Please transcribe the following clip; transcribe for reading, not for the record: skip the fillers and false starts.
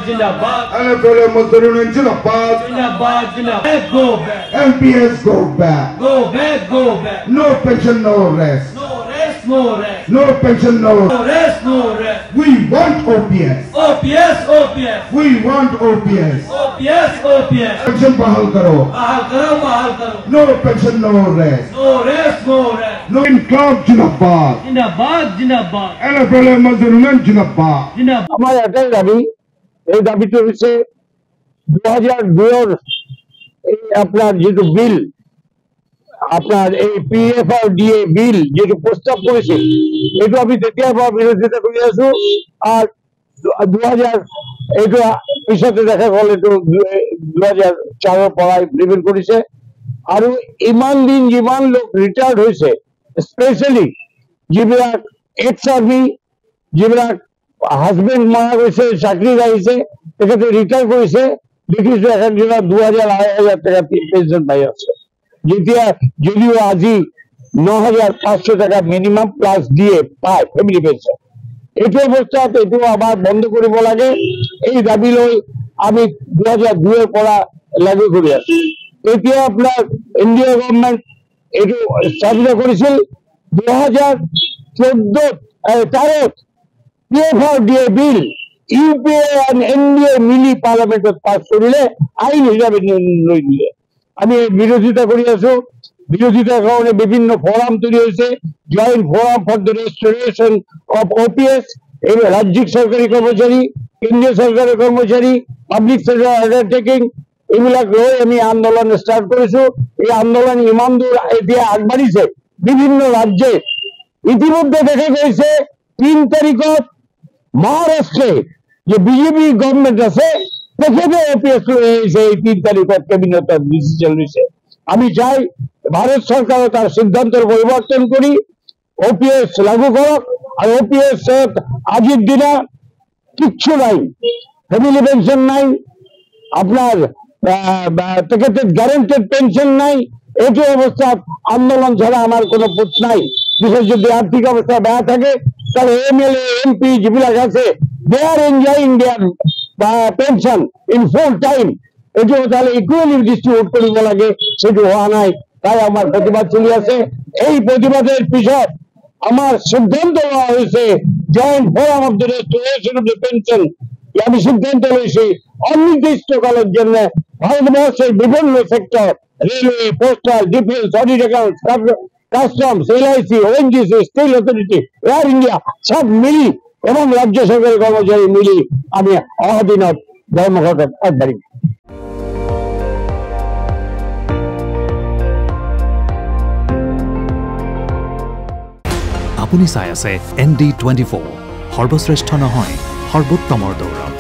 Jindabad. NFL Mazdoor Union Jindabad. Jindabad, Jindabad. Go back. MPS go back. Go back, go back. No pension, no rest. No rest, no rest. No pension, no No rest, no rest. We want OPS. OPS, OPS. We want OPS. OPS, OPS. Pension bahal karo. Bahal karo, bahal karo. No pension, no rest. No rest, no rest. No income Jindabad. Jindabad, Jindabad. NFL Mazdoor Union Jindabad. Jindabad. আমার একটাই দাবি, এই দাবিটা হচ্ছে 2002 এই আপনার যেহেতু বিল, আপনার এই PFRDA বিল যেটা প্রস্তাব করেছে, এটা আমি দ্বিতীয়বার বিরোধিতা করে আছো। আর 2000 এটা পিছনে দেখা গেল একটু 2004 পড়ায় প্রিভেন্ট করেছে। আর ইমান দিন যিমান লোক রিটায়ার্ড হয়েছে, স্পেশালি যিবিলাক এক্স আর্মি, যিবিলাক হাজবেন্ড মারা গেছে, চাকরি গাইছে, এক্ষেত্রে রিটায়ার করেছে, দেখিছো এখন 2000-2500 টাকা পেনশন পাই আছে। যেতিয়া যদিও আজি 9500 টাকা মিনিমাম প্লাস দিয়ে পায় ফ্যামিলি পেনশন। এইটো অৱস্থাত এইটো আবাৰ বন্ধ কৰিব লাগে। এই দাবি লৈ আমি 2002 পৰা লাগু কৰি আছো। এতিয়া আপনার ইন্ডিয়া গভর্নমেন্ট এইটো স্থাপিত করেছিল 2014 PFRDA বিল ইউপিএ আর এনডিএ মিলি পার্লামেন্টত পাস করিলে আইন হিসাবে লৈ দিলে। আমি বিরোধিতা করে আছো। বিরোধিতার কারণে বিভিন্ন ফোরাম তৈরি হয়েছে, joint forum for the restoration of OPS. এই রাজ্যিক সরকারি কর্মচারী, কেন্দ্রীয় সরকারি কর্মচারী, পাবলিক সেক্টর আন্ডারটেকিং, এইবিলাক লৈ আমি আন্দোলন স্টার্ট করেছো। এই আন্দোলন ইমান দূর এতিয়া আগবাঢ়িছে বিভিন্ন রাজ্যে। ইতিমধ্যে দেখা গৈছে 3 তারিখত মহারাষ্ট্রে যে বিজেপি গভর্নমেন্ট আছে, তেখেতে ওপিএস লৈ আহিছে। এই 3 তারিখত ক্যাবিনেটত ডিসিশন লৈছে। আমি চাই ভারত সরকারও তার সিদ্ধান্তের পরিবর্তন করি ওপিএস লাগু করক। আর ওপিএস আজির দিনে কিচ্ছু নাই, ফ্যামিলি পেনশন নাই, আপনার গ্যারেন্টেড পেনশন নাই। এইটো অবস্থাত আন্দোলন ছাড়া আমার কোনো পথ নাই। বিশেষ যদি আর্থিক অবস্থা বেয়া থাকে, তাহলে এমএলএ এমপি যেবিলাক আছে, they are enjoying their pension in full time. এইটো তাহলে ইকুয়ালি ডিস্ট্রিবিউট কৰিব লাগে, সেটা হওয়া নাই। তাই আমার প্রতিবাদ চলে আছে। এই প্রতিবাদের পিছত আমার সিদ্ধান্ত নেওয়া হয়েছে joint forum of the restoration of the pension. আমি সিদ্ধান্ত নিয়েছি অনির্দিষ্টকালের জন্য ভারতবর্ষের বিভিন্ন sector, railway, postal, defence, audit account, customs, LIC, ONGC, steel authority, Air India সব মিলি এবং রাজ্য সরকারি কর্মচারী মিলি আমি অদিনত ধর্মঘট আগবাঢ়িম। আপুনি চাই আছে ND24, সৰ্বশ্ৰেষ্ঠ নহয় সৰ্বোত্তমৰ দৌৰ।